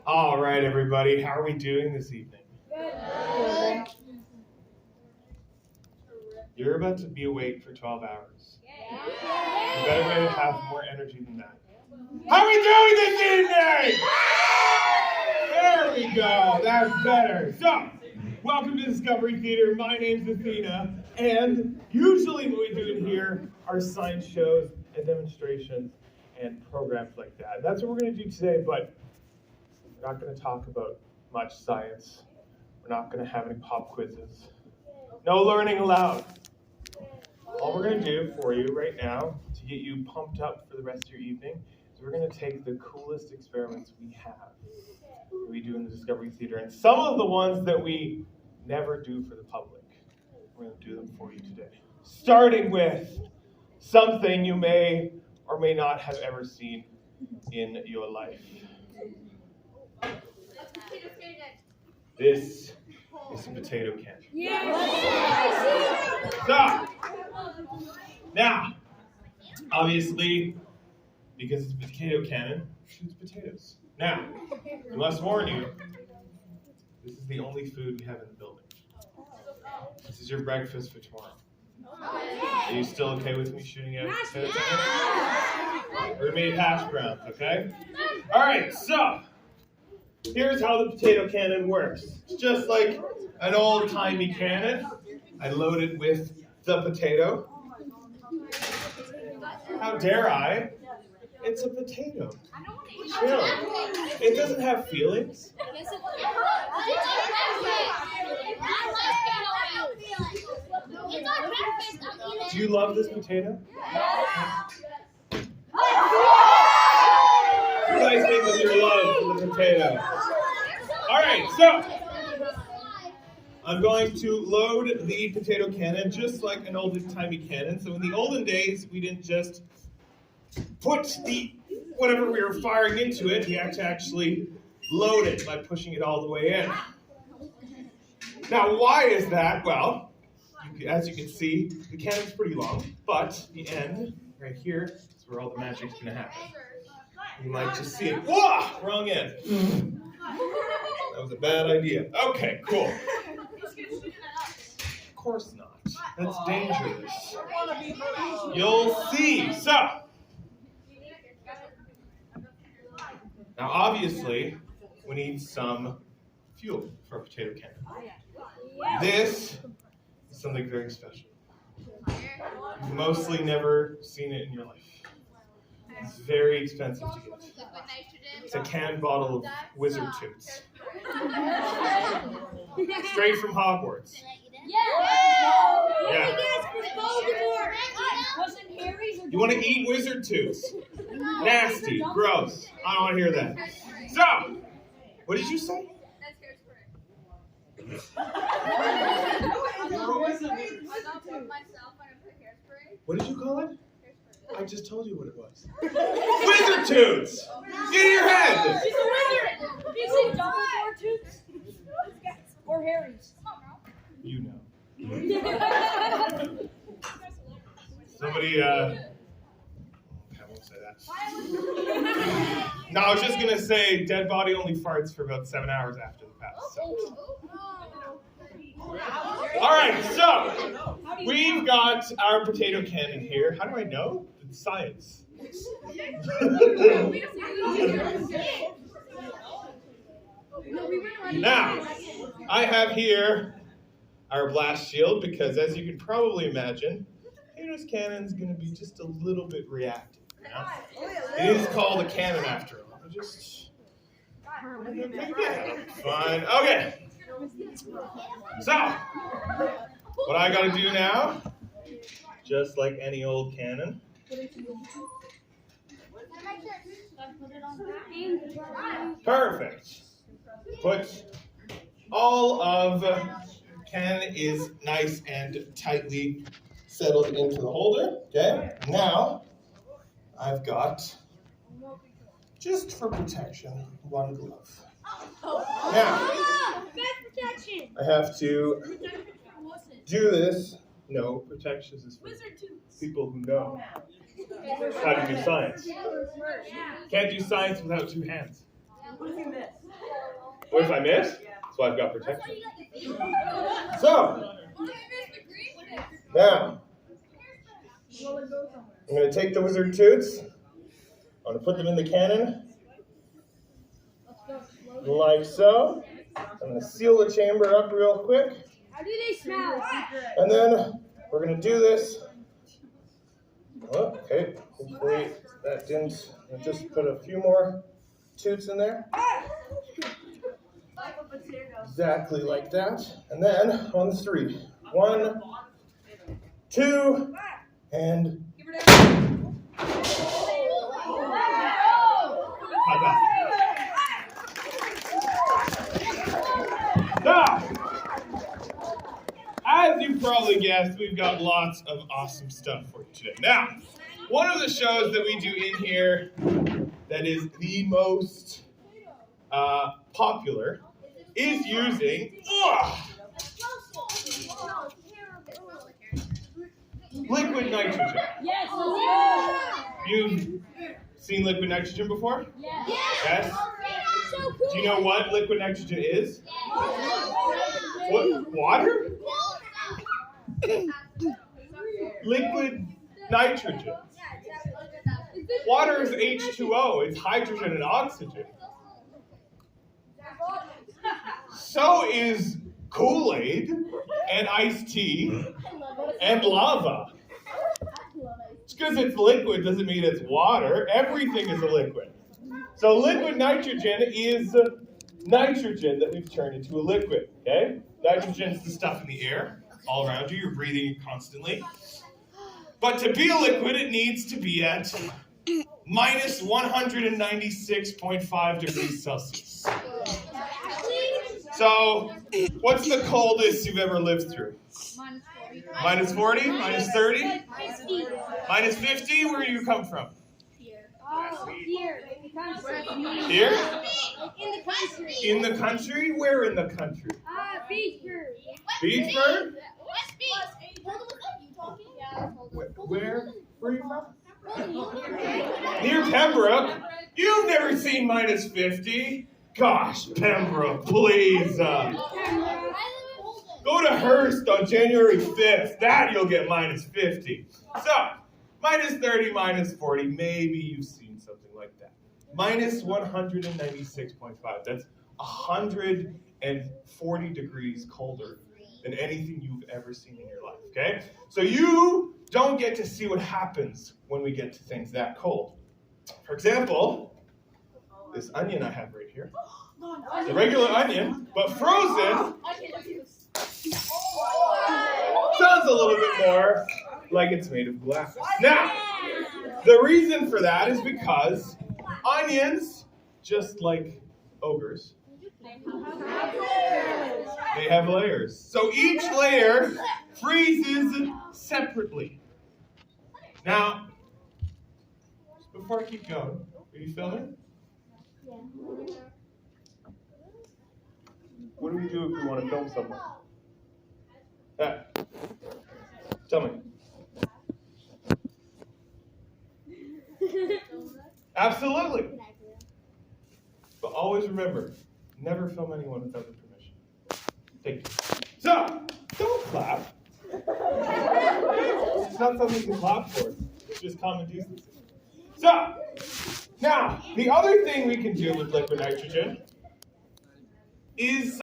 All right, everybody. How are we doing this evening? Good. You're about to be awake for 12 hours. You better have more energy than that. How are we doing this evening? There we go. That's better. So, welcome to Discovery Theater. My name's Athena, and usually what we do in here are science shows and demonstrations and programs like that. That's what we're going to do today, but we're not going to talk about much science. We're not going to have any pop quizzes. No learning allowed. All we're going to do for you right now to get you pumped up for the rest of your evening is we're going to take the coolest experiments we have that we do in the Discovery Theater, and some of the ones that we never do for the public. We're going to do them for you today. Starting with something you may or may not have ever seen in your life. This is a potato can. So, now, obviously, because it's a potato cannon, it shoots potatoes. Now, I must warn you, this is the only food we have in the building. This is your breakfast for tomorrow. Are you still okay with me shooting out potato cannons? We're made hash browns, okay? All right, so here's how the potato cannon works. It's just like an old-timey cannon. I load it with the potato. How dare I? It's a potato. Chill. It doesn't have feelings. Do you love this potato? You guys think of your love for the potato. All right, so I'm going to load the potato cannon just like an old-timey cannon. So in the olden days, we didn't just put whatever we were firing into it. We had to actually load it by pushing it all the way in. Now, why is that? Well, as you can see, the cannon's pretty long, but the end, right here, is where all the magic's going to happen. You might just see it. Whoa! Wrong end. That was a bad idea. Okay, cool. Of course not. That's dangerous. You'll see. So, now obviously, we need some fuel for a potato cannon. This is something very special. You've mostly never seen it in your life. It's very expensive to get. It's a can bottle of Wizard Toots. Straight from Hogwarts. Yeah. You want to eat Wizard Toots? Nasty, gross. I don't want to hear that. So, what did you say? What did you call it? I just told you what it was. Wizard Toots! Get in your head! She's a wizard! Is it Dumbledore Toots? Or Harry's? You know. Somebody, I won't say that. No, I was just going to say dead body only farts for about 7 hours after the pass. So. All right, so we've got our potato cannon here. How do I know? It's science. Now, I have here our blast shield because, as you can probably imagine, potato's cannon is going to be just a little bit reactive. Yeah? It is called a cannon after all. Just fine. Okay. So, what I gotta do now, just like any old cannon, perfect. Put all of cannon is nice and tightly settled into the holder. Okay. Now, I've got, just for protection, one glove. Now, I have to do this. No, protection is for people who know how to do science. Can't do science without two hands. What if I miss? So I've got protection. So, now, I'm going to take the wizard toots. I'm going to put them in the cannon, like so. I'm going to seal the chamber up real quick. How do they smell? And then we're going to do this. Oh, okay, hopefully that didn't. I'll just put a few more toots in there. Exactly like that. And then on the 3. 1, 2, and. Now, as you probably guessed, we've got lots of awesome stuff for you today. Now, one of the shows that we do in here that is the most popular is using liquid nitrogen. Yes. You've seen liquid nitrogen before? Yes. Yes? Do you know what liquid nitrogen is? What? Water? Liquid nitrogen. Water is H2O. It's hydrogen and oxygen. So is Kool-Aid and iced tea and lava. Just because it's liquid doesn't mean it's water. Everything is a liquid. So liquid nitrogen is nitrogen that we've turned into a liquid. Okay? Nitrogen is the stuff in the air all around you. You're breathing it constantly. But to be a liquid, it needs to be at minus 196.5 degrees Celsius. So, what's the coldest you've ever lived through? Minus 40? Minus 30? Minus 50? Where do you come from? Here. Here? In the country. In the country? Where in the country? Beachburg. Beachburg? Where are you from? Near Pembroke? You've never seen minus 50? Gosh, Pembroke, please. Go to Hearst on January 5th. That you'll get minus 50. So, minus 30, minus 40, maybe you've seen something like that. Minus 196.5. That's 140 degrees colder than anything you've ever seen in your life, okay? So you don't get to see what happens when we get to things that cold. For example, this onion I have right here. It's a regular onion, but frozen. Sounds a little bit more like it's made of glass. Now, the reason for that is because onions, just like ogres, they have layers. So each layer freezes separately. Now, just before I keep going, are you filming? Yeah. What do we do if we want to film someone? Tell me. Absolutely. But always remember, never film anyone without their permission. Thank you. So, don't clap. It's not something you can clap for. It's just common decency. So, now, the other thing we can do with liquid nitrogen is